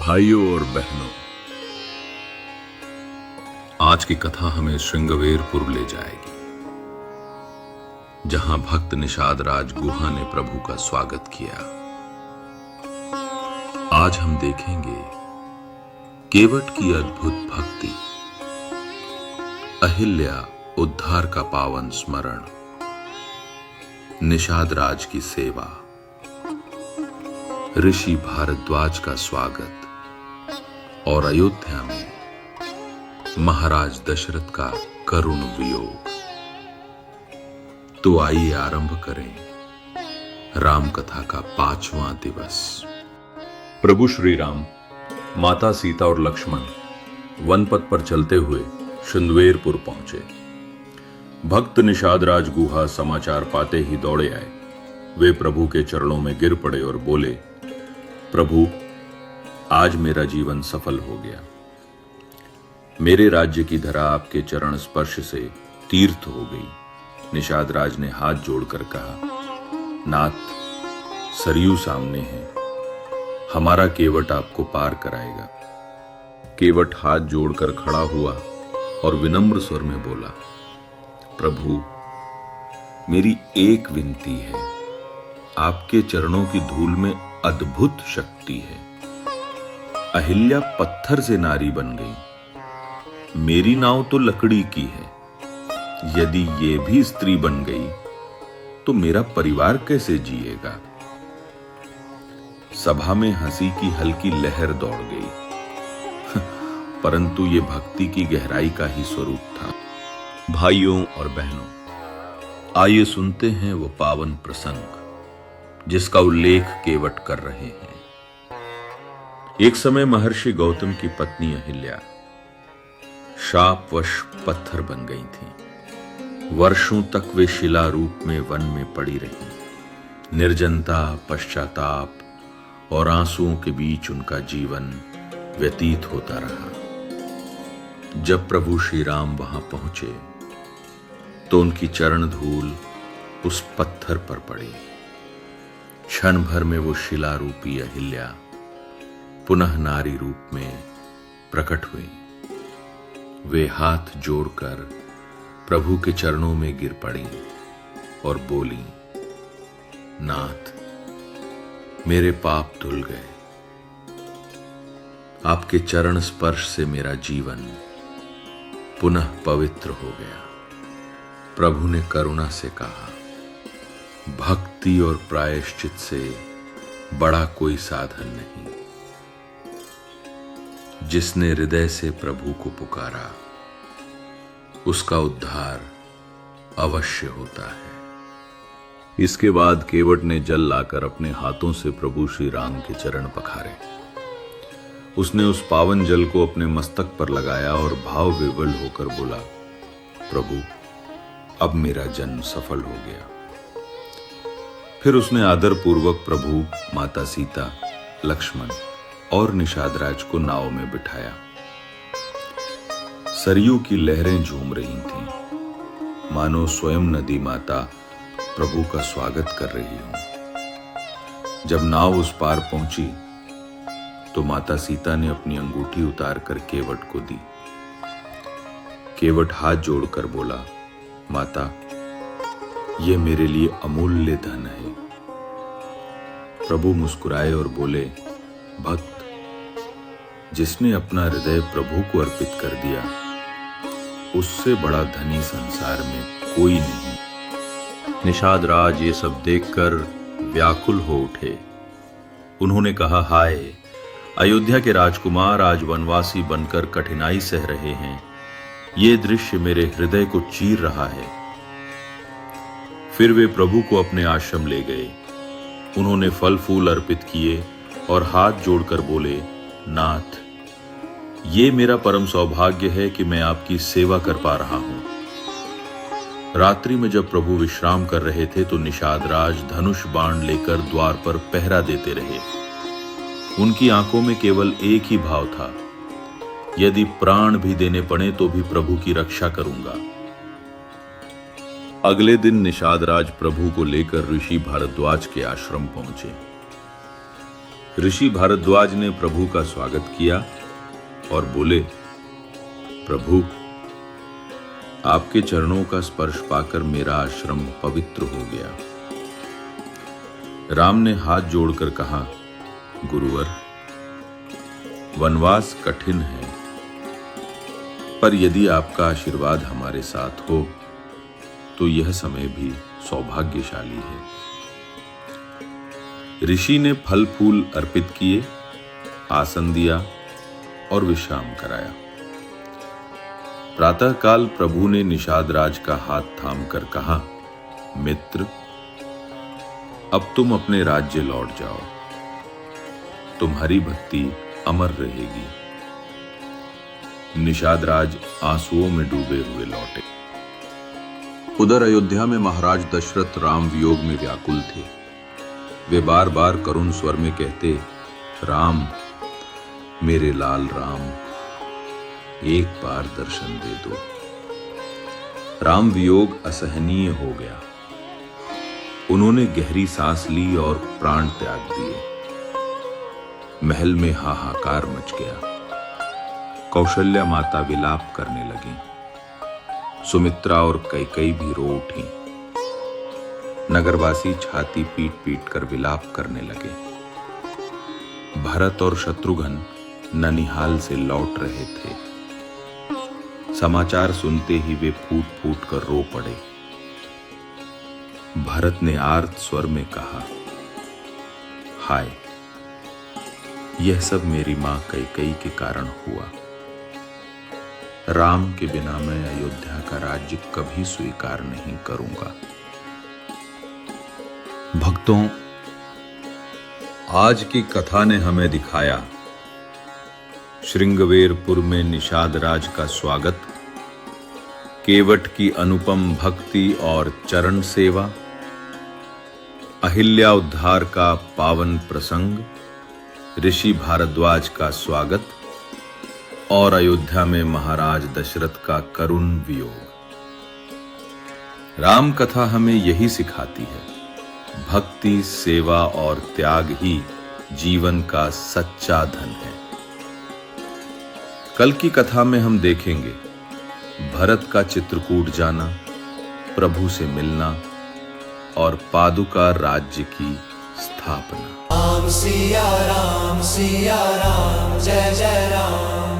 भाइयों और बहनों, आज की कथा हमें श्रृंगवेरपुर ले जाएगी, जहां भक्त निषाद राज गुहा ने प्रभु का स्वागत किया। आज हम देखेंगे केवट की अद्भुत भक्ति, अहिल्या उद्धार का पावन स्मरण, निषाद राज की सेवा, ऋषि भारद्वाज का स्वागत और अयोध्या में महाराज दशरथ का करुण वियोग। तो आइए आरंभ करें राम कथा का 5वां दिवस। प्रभु श्री राम, माता सीता और लक्ष्मण वन पथ पर चलते हुए श्रृंगवेरपुर पहुंचे। भक्त निषाद राज गुहा समाचार पाते ही दौड़े आए। वे प्रभु के चरणों में गिर पड़े और बोले, प्रभु, आज मेरा जीवन सफल हो गया। मेरे राज्य की धरा आपके चरण स्पर्श से तीर्थ हो गई। निषाद राज ने हाथ जोड़कर कहा, नाथ, सरयू सामने है, हमारा केवट आपको पार कराएगा। केवट हाथ जोड़कर खड़ा हुआ और विनम्र स्वर में बोला, प्रभु, मेरी एक विनती है। आपके चरणों की धूल में अद्भुत शक्ति है। अहिल्या पत्थर से नारी बन गई, मेरी नाव तो लकड़ी की है। यदि ये भी स्त्री बन गई तो मेरा परिवार कैसे जिएगा? सभा में हंसी की हल्की लहर दौड़ गई, परंतु ये भक्ति की गहराई का ही स्वरूप था। भाइयों और बहनों, आइए सुनते हैं वो पावन प्रसंग जिसका उल्लेख केवट कर रहे हैं। एक समय महर्षि गौतम की पत्नी अहिल्या शापवश पत्थर बन गई थी। वर्षों तक वे शिला रूप में वन में पड़ी रही। निर्जनता, पश्चाताप और आंसुओं के बीच उनका जीवन व्यतीत होता रहा। जब प्रभु श्री राम वहां पहुंचे तो उनकी चरण धूल उस पत्थर पर पड़ी। क्षण भर में वो शिला रूपी अहिल्या पुनः नारी रूप में प्रकट हुई। वे हाथ जोड़कर प्रभु के चरणों में गिर पड़ी और बोली, नाथ, मेरे पाप धुल गए। आपके चरण स्पर्श से मेरा जीवन पुनः पवित्र हो गया। प्रभु ने करुणा से कहा, भक्ति और प्रायश्चित से बड़ा कोई साधन नहीं। जिसने हृदय से प्रभु को पुकारा उसका उद्धार अवश्य होता है। इसके बाद केवट ने जल लाकर अपने हाथों से प्रभु श्री राम के चरण पखारे। उसने उस पावन जल को अपने मस्तक पर लगाया और भाव विवल होकर बोला, प्रभु, अब मेरा जन्म सफल हो गया। फिर उसने आदर पूर्वक प्रभु, माता सीता, लक्ष्मण और निषाद राज को नाव में बिठाया। सरयू की लहरें झूम रही थीं, मानो स्वयं नदी माता प्रभु का स्वागत कर रही हो। जब नाव उस पार पहुंची तो माता सीता ने अपनी अंगूठी उतारकर केवट को दी। केवट हाथ जोड़कर बोला, माता, ये मेरे लिए अमूल्य धन है। प्रभु मुस्कुराए और बोले, भक्त, जिसने अपना हृदय प्रभु को अर्पित कर दिया, उससे बड़ा धनी संसार में कोई नहीं। निषाद राज ये सब देखकर व्याकुल हो उठे। उन्होंने कहा, हाय, अयोध्या के राजकुमार आज वनवासी बनकर कठिनाई सह रहे हैं। ये दृश्य मेरे हृदय को चीर रहा है। फिर वे प्रभु को अपने आश्रम ले गए। उन्होंने फल फूल अर्पित किए और हाथ जोड़कर बोले, नाथ, ये मेरा परम सौभाग्य है कि मैं आपकी सेवा कर पा रहा हूं। रात्रि में जब प्रभु विश्राम कर रहे थे तो निषाद राज धनुष बाण लेकर द्वार पर पहरा देते रहे। उनकी आंखों में केवल एक ही भाव था, यदि प्राण भी देने पड़े तो भी प्रभु की रक्षा करूंगा। अगले दिन निषाद राज प्रभु को लेकर ऋषि भारद्वाज के आश्रम पहुंचे। ऋषि भारद्वाज ने प्रभु का स्वागत किया और बोले, प्रभु, आपके चरणों का स्पर्श पाकर मेरा आश्रम पवित्र हो गया। राम ने हाथ जोड़कर कहा, गुरुवर, वनवास कठिन है, पर यदि आपका आशीर्वाद हमारे साथ हो तो यह समय भी सौभाग्यशाली है। ऋषि ने फल फूल अर्पित किए, आसन दिया और विश्राम कराया। प्रातःकाल प्रभु ने निषाद राज का हाथ थामकर कहा, मित्र, अब तुम अपने राज्य लौट जाओ, तुम्हारी भक्ति अमर रहेगी। निषाद राज आंसुओं में डूबे हुए लौटे। उधर अयोध्या में महाराज दशरथ राम वियोग में व्याकुल थे। वे बार बार करुण स्वर में कहते, राम, मेरे लाल राम, एक बार दर्शन दे दो। राम वियोग असहनीय हो गया। उन्होंने गहरी सांस ली और प्राण त्याग दिए। महल में हाहाकार मच गया। कौशल्या माता विलाप करने लगी। सुमित्रा और कैकेयी भी रो उठी। नगरवासी छाती पीट पीट कर विलाप करने लगे। भरत और शत्रुघ्न ननिहाल से लौट रहे थे। समाचार सुनते ही वे फूट फूट कर रो पड़े। भरत ने आर्त स्वर में कहा, हाय, यह सब मेरी मां कैकेयी के कारण हुआ। राम के बिना मैं अयोध्या का राज्य कभी स्वीकार नहीं करूंगा। भक्तों, आज की कथा ने हमें दिखाया श्रृंगवेरपुर में निषाद राज का स्वागत, केवट की अनुपम भक्ति और चरण सेवा, अहिल्या उद्धार का पावन प्रसंग, ऋषि भारद्वाज का स्वागत और अयोध्या में महाराज दशरथ का करुण वियोग। राम कथा हमें यही सिखाती है, भक्ति, सेवा और त्याग ही जीवन का सच्चा धन है। कल की कथा में हम देखेंगे भरत का चित्रकूट जाना, प्रभु से मिलना और पादुका राज्य की स्थापना। राम सिया राम, जय जय राम।